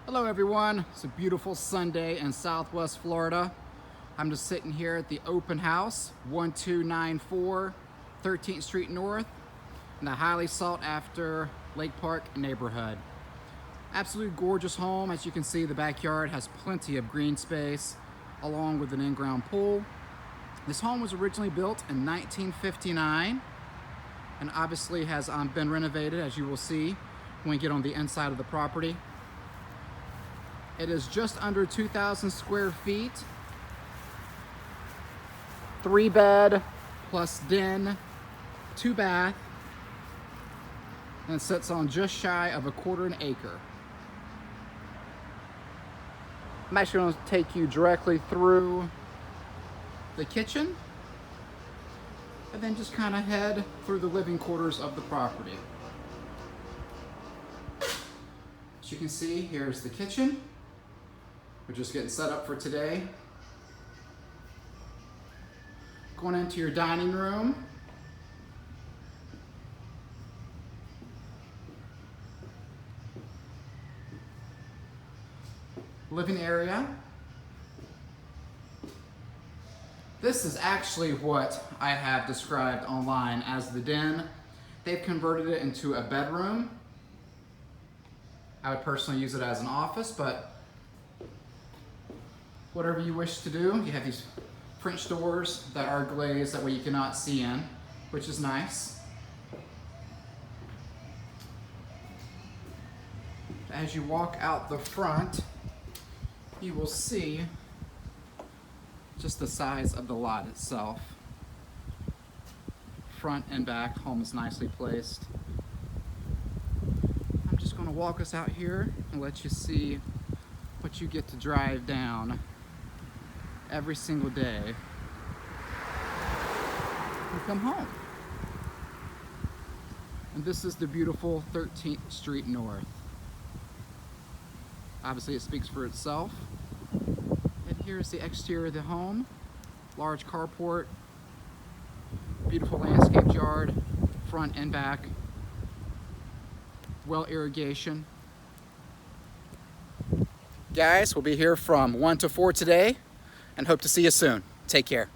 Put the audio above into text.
Hello everyone, it's a beautiful Sunday in Southwest Florida. I'm just sitting here at the open house, 1294 13th Street North in the highly sought after Lake Park neighborhood. Absolutely gorgeous home. As you can see, the backyard has plenty of green space along with an in-ground pool. This home was originally built in 1959 and obviously has been renovated, as you will see when we get on the inside of the property. It is just under 2,000 square feet, 3-bed plus den, 2-bath, and sits on just shy of a quarter an acre. I'm actually going to take you directly through the kitchen and then just kind of head through the living quarters of the property. As you can see, here's the kitchen. We're just getting set up for today. Going into your dining room. Living area. This is actually what I have described online as the den. They've converted it into a bedroom. I would personally use it as an office, but whatever you wish to do. You have these French doors that are glazed, that way you cannot see in, which is nice. As you walk out the front, you will see just the size of the lot itself. Front and back, home is nicely placed. I'm just going to walk us out here and let you see what you get to drive down every single day and come home. And this is the beautiful 13th Street North. Obviously it speaks for itself. And here's the exterior of the home. Large carport, beautiful landscaped yard, front and back, well irrigation. Guys, we'll be here from 1 to 4 today and hope to see you soon. Take care.